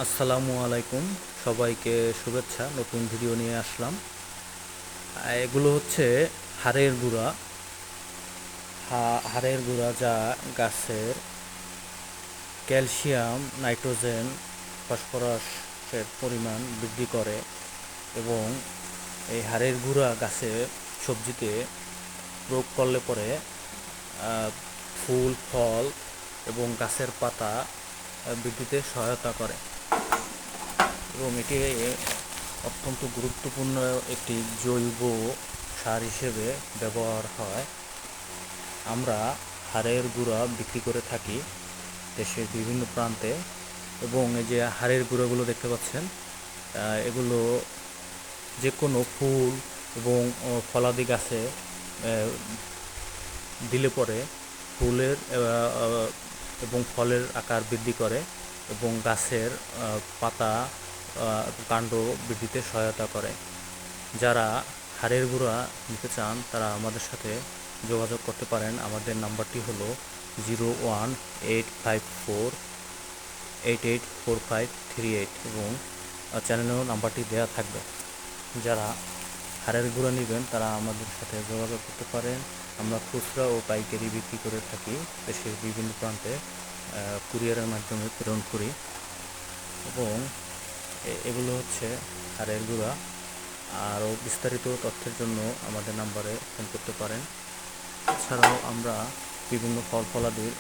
আসসালামু আলাইকুম, সবাইকে শুভেচ্ছা। নতুন ভিডিও নিয়ে আসলাম। এগুলো হচ্ছে হাড়ের গুঁড়া। হাড়ের গুঁড়া যা গাছের ক্যালসিয়াম, নাইট্রোজেন, ফসফরাসের পরিমাণ বৃদ্ধি করে এবং এই হাড়ের গুঁড়া গাছে সবজিতে প্রয়োগ করলে পরে ফুল, ফল এবং গাছের পাতা বৃদ্ধিতে সহায়তা করে এবং এটি অত্যন্ত গুরুত্বপূর্ণ একটি জৈব সার হিসেবে ব্যবহার হয়। আমরা হাড়ের গুঁড়া বিক্রি করে থাকি দেশের বিভিন্ন প্রান্তে এবং এই যে হাড়ের গুঁড়োগুলো দেখতে পাচ্ছেন, এগুলো যে কোনো ফুল এবং ফলাদি গাছে দিলে পরে ফুলের এবং ফলের আকার বৃদ্ধি করে এবং গাছের পাতা কাণ্ড বৃদ্ধিতে সহায়তা করে। যারা হাড়ের গুঁড়া নিতে চান তারা আমাদের সাথে যোগাযোগ করতে পারেন। আমাদের নাম্বারটি হলো 01-854-884538 এবং চ্যানেলেও নাম্বারটি দেওয়া থাকবে। যারা হাড়ের গুঁড়া নেবেন তারা আমাদের সাথে যোগাযোগ করতে পারেন। আমরা খুচরা ও পাইকারি বিক্রি করে থাকি দেশের বিভিন্ন প্রান্তে, কুরিয়ারের মাধ্যমে প্রেরণ করি এবং এগুলো হচ্ছে হাড়ের গুঁড়া। আরও বিস্তারিত তথ্যের জন্য আমাদের নাম্বারে ফোন করতে পারেন। এছাড়াও আমরা বিভিন্ন ফল ফলাদির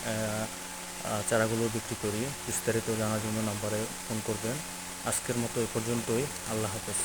চারাগুলো বিক্রি করি। বিস্তারিত জানার জন্য নাম্বারে ফোন করবেন। আজকের মতো এ পর্যন্তই। আল্লাহ হাফেজ।